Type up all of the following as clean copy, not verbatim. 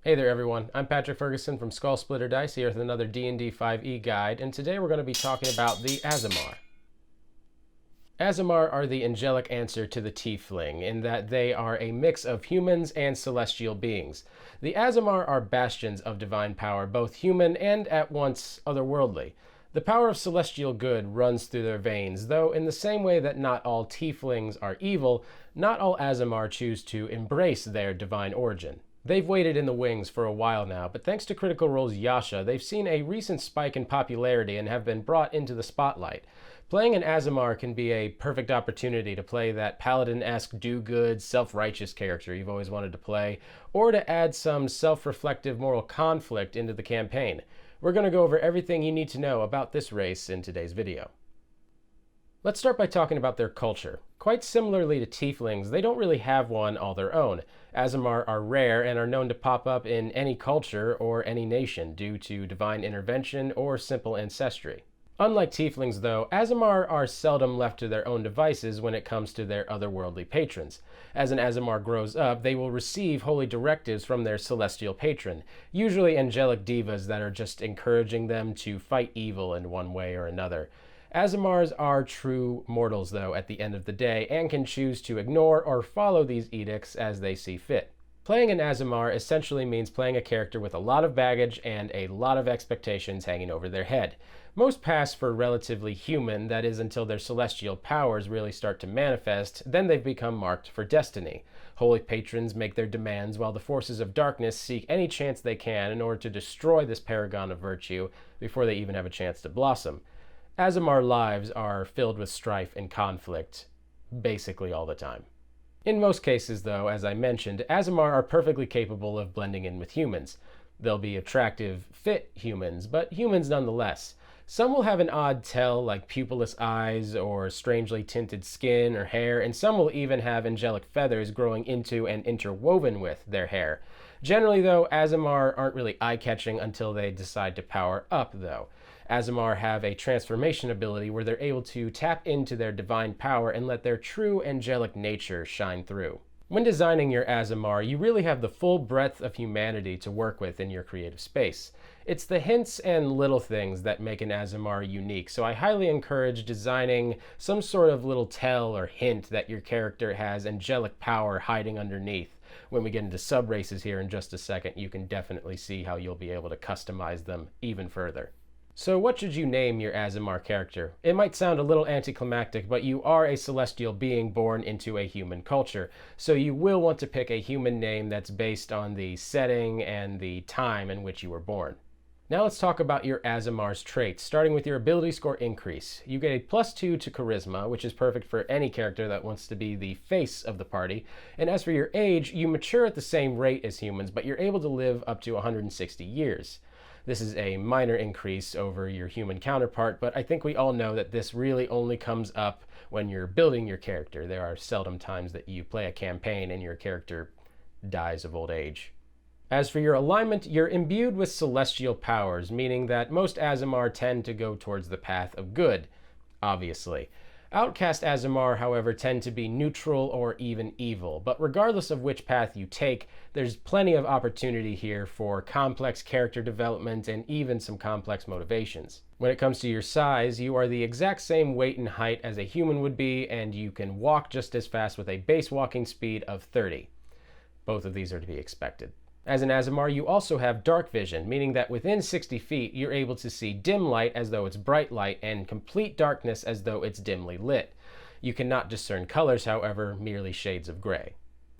Hey there everyone, I'm Patrick Ferguson from Skull Splitter Dice here with another D&D 5e guide, and today we're going to be talking about the Aasimar. Aasimar are the angelic answer to the tiefling, in that they are a mix of humans and celestial beings. The Aasimar are bastions of divine power, both human and at once otherworldly. The power of celestial good runs through their veins, though in the same way that not all tieflings are evil, not all Aasimar choose to embrace their divine origin. They've waited in the wings for a while now, but thanks to Critical Role's Yasha, they've seen a recent spike in popularity and have been brought into the spotlight. Playing an Aasimar can be a perfect opportunity to play that paladin-esque, do-good, self-righteous character you've always wanted to play, or to add some self-reflective moral conflict into the campaign. We're going to go over everything you need to know about this race in today's video. Let's start by talking about their culture. Quite similarly to tieflings, they don't really have one all their own. Aasimar are rare and are known to pop up in any culture or any nation due to divine intervention or simple ancestry. Unlike tieflings though, Aasimar are seldom left to their own devices when it comes to their otherworldly patrons. As an Aasimar grows up, they will receive holy directives from their celestial patron, usually angelic divas that are just encouraging them to fight evil in one way or another. Aasimars are true mortals, though, at the end of the day, and can choose to ignore or follow these edicts as they see fit. Playing an Aasimar essentially means playing a character with a lot of baggage and a lot of expectations hanging over their head. Most pass for relatively human, that is until their celestial powers really start to manifest, then they've become marked for destiny. Holy patrons make their demands while the forces of darkness seek any chance they can in order to destroy this paragon of virtue before they even have a chance to blossom. Aasimar lives are filled with strife and conflict, basically all the time. In most cases, though, as I mentioned, Aasimar are perfectly capable of blending in with humans. They'll be attractive, fit humans, but humans nonetheless. Some will have an odd tell, like pupilless eyes or strangely tinted skin or hair, and some will even have angelic feathers growing into and interwoven with their hair. Generally, though, Aasimar aren't really eye-catching until they decide to power up, though. Aasimar have a transformation ability where they're able to tap into their divine power and let their true angelic nature shine through. When designing your Aasimar, you really have the full breadth of humanity to work with in your creative space. It's the hints and little things that make an Aasimar unique, so I highly encourage designing some sort of little tell or hint that your character has angelic power hiding underneath. When we get into sub-races here in just a second, you can definitely see how you'll be able to customize them even further. So what should you name your Aasimar character? It might sound a little anticlimactic, but you are a celestial being born into a human culture, so you will want to pick a human name that's based on the setting and the time in which you were born. Now let's talk about your Aasimar's traits, starting with your ability score increase. You get a +2 to charisma, which is perfect for any character that wants to be the face of the party. And as for your age, you mature at the same rate as humans, but you're able to live up to 160 years. This is a minor increase over your human counterpart, but I think we all know that this really only comes up when you're building your character. There are seldom times that you play a campaign and your character dies of old age. As for your alignment, you're imbued with celestial powers, meaning that most Aasimar tend to go towards the path of good, obviously. Outcast Aasimar, however, tend to be neutral or even evil, but regardless of which path you take, there's plenty of opportunity here for complex character development and even some complex motivations. When it comes to your size, you are the exact same weight and height as a human would be, and you can walk just as fast with a base walking speed of 30. Both of these are to be expected. As an Aasimar, you also have dark vision, meaning that within 60 feet, you're able to see dim light as though it's bright light and complete darkness as though it's dimly lit. You cannot discern colors, however, merely shades of gray.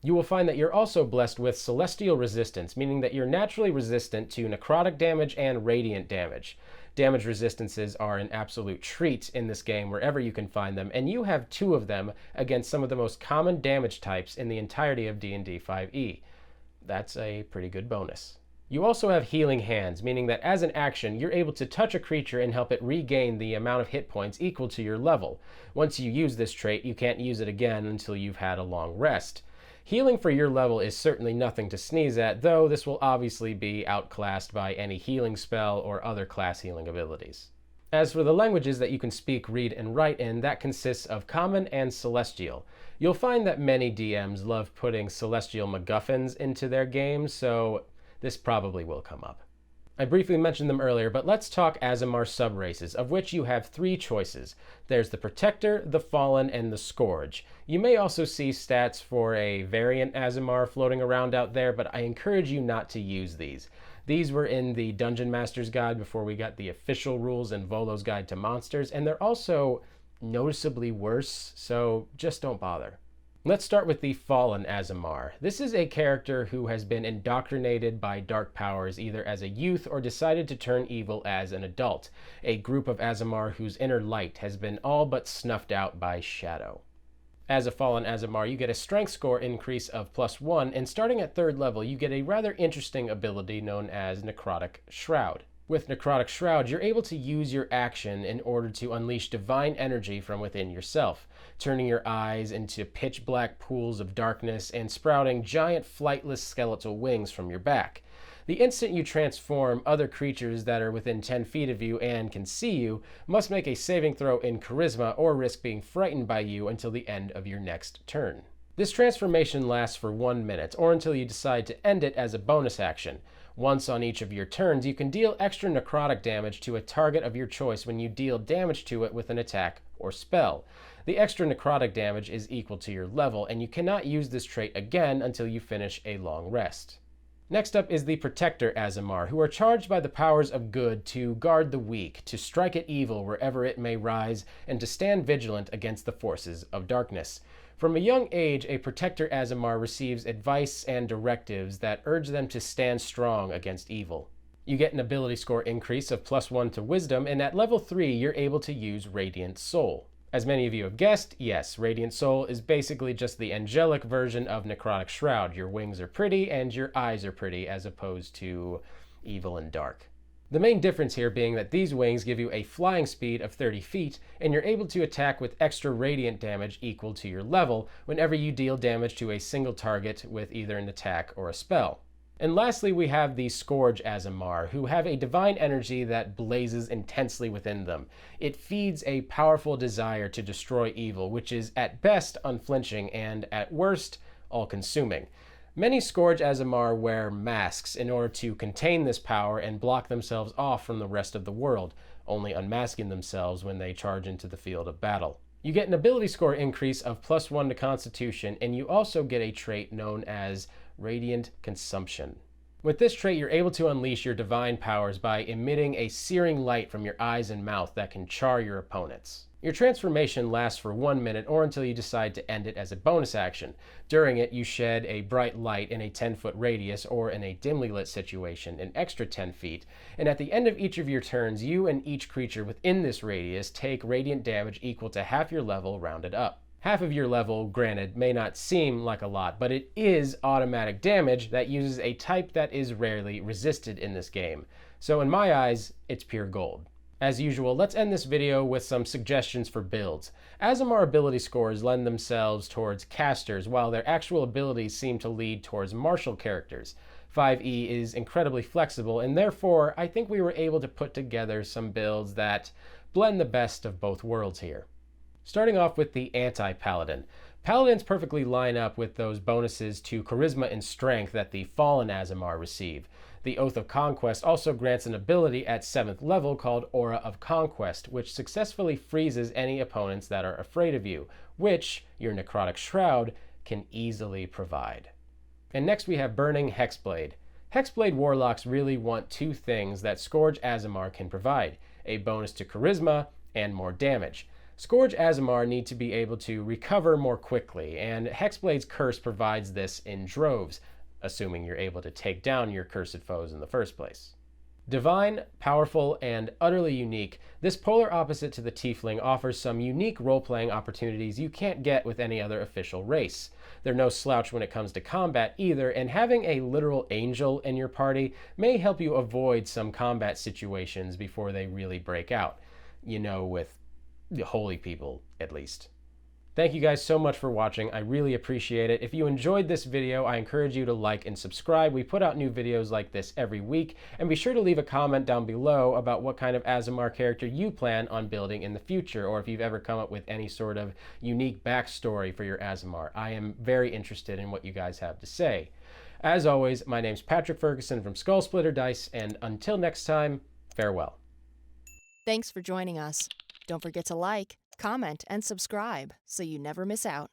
You will find that you're also blessed with celestial resistance, meaning that you're naturally resistant to necrotic damage and radiant damage. Damage resistances are an absolute treat in this game wherever you can find them, and you have 2 of them against some of the most common damage types in the entirety of D&D 5e. That's a pretty good bonus. You also have healing hands, meaning that as an action, you're able to touch a creature and help it regain the amount of hit points equal to your level. Once you use this trait, you can't use it again until you've had a long rest. Healing for your level is certainly nothing to sneeze at, though this will obviously be outclassed by any healing spell or other class healing abilities. As for the languages that you can speak, read, and write in, that consists of Common and Celestial. You'll find that many DMs love putting Celestial MacGuffins into their games, so this probably will come up. I briefly mentioned them earlier, but let's talk Aasimar subraces, of which you have 3 choices. There's the Protector, the Fallen, and the Scourge. You may also see stats for a variant Aasimar floating around out there, but I encourage you not to use these. These were in the Dungeon Master's Guide before we got the official rules in Volo's Guide to Monsters, and they're also noticeably worse, so just don't bother. Let's start with the Fallen Aasimar. This is a character who has been indoctrinated by dark powers either as a youth or decided to turn evil as an adult, a group of Aasimar whose inner light has been all but snuffed out by shadow. As a Fallen Aasimar, you get a strength score increase of +1, and starting at 3rd level, you get a rather interesting ability known as Necrotic Shroud. With Necrotic Shroud, you're able to use your action in order to unleash divine energy from within yourself, turning your eyes into pitch black pools of darkness and sprouting giant flightless skeletal wings from your back. The instant you transform, other creatures that are within 10 feet of you and can see you must make a saving throw in Charisma or risk being frightened by you until the end of your next turn. This transformation lasts for 1 minute, or until you decide to end it as a bonus action. Once on each of your turns, you can deal extra necrotic damage to a target of your choice when you deal damage to it with an attack or spell. The extra necrotic damage is equal to your level, and you cannot use this trait again until you finish a long rest. Next up is the Protector Aasimar, who are charged by the powers of good to guard the weak, to strike at evil wherever it may rise, and to stand vigilant against the forces of darkness. From a young age, a Protector Aasimar receives advice and directives that urge them to stand strong against evil. You get an ability score increase of +1 to Wisdom, and at level 3, you're able to use Radiant Soul. As many of you have guessed, yes, Radiant Soul is basically just the angelic version of Necrotic Shroud. Your wings are pretty, and your eyes are pretty, as opposed to evil and dark. The main difference here being that these wings give you a flying speed of 30 feet, and you're able to attack with extra radiant damage equal to your level whenever you deal damage to a single target with either an attack or a spell. And lastly, we have the Scourge Aasimar, who have a divine energy that blazes intensely within them. It feeds a powerful desire to destroy evil, which is at best unflinching and at worst all-consuming. Many Scourge Aasimar wear masks in order to contain this power and block themselves off from the rest of the world, only unmasking themselves when they charge into the field of battle. You get an ability score increase of +1 to Constitution, and you also get a trait known as Radiant Consumption. With this trait, you're able to unleash your divine powers by emitting a searing light from your eyes and mouth that can char your opponents. Your transformation lasts for 1 minute or until you decide to end it as a bonus action. During it, you shed a bright light in a 10-foot radius, or in a dimly lit situation, an extra 10 feet, and at the end of each of your turns, you and each creature within this radius take radiant damage equal to half your level rounded up. Half of your level, granted, may not seem like a lot, but it is automatic damage that uses a type that is rarely resisted in this game. So in my eyes, it's pure gold. As usual, let's end this video with some suggestions for builds. Aasimar ability scores lend themselves towards casters, while their actual abilities seem to lead towards martial characters. 5e is incredibly flexible, and therefore I think we were able to put together some builds that blend the best of both worlds here. Starting off with the anti-paladin. Paladins perfectly line up with those bonuses to charisma and strength that the Fallen Aasimar receive. The Oath of Conquest also grants an ability at 7th level called Aura of Conquest, which successfully freezes any opponents that are afraid of you, which your Necrotic Shroud can easily provide. And next we have Burning Hexblade. Hexblade Warlocks really want 2 things that Scourge Aasimar can provide, a bonus to charisma and more damage. Scourge Aasimar need to be able to recover more quickly, and Hexblade's curse provides this in droves, assuming you're able to take down your cursed foes in the first place. Divine, powerful, and utterly unique, this polar opposite to the tiefling offers some unique role-playing opportunities you can't get with any other official race. They're no slouch when it comes to combat either, and having a literal angel in your party may help you avoid some combat situations before they really break out. You know, with the holy people, at least. Thank you guys so much for watching. I really appreciate it. If you enjoyed this video, I encourage you to like and subscribe. We put out new videos like this every week, and be sure to leave a comment down below about what kind of Aasimar character you plan on building in the future, or if you've ever come up with any sort of unique backstory for your Aasimar. I am very interested in what you guys have to say. As always, my name's Patrick Ferguson from Skull Splitter Dice, and until next time, farewell. Thanks for joining us. Don't forget to like, comment, and subscribe so you never miss out.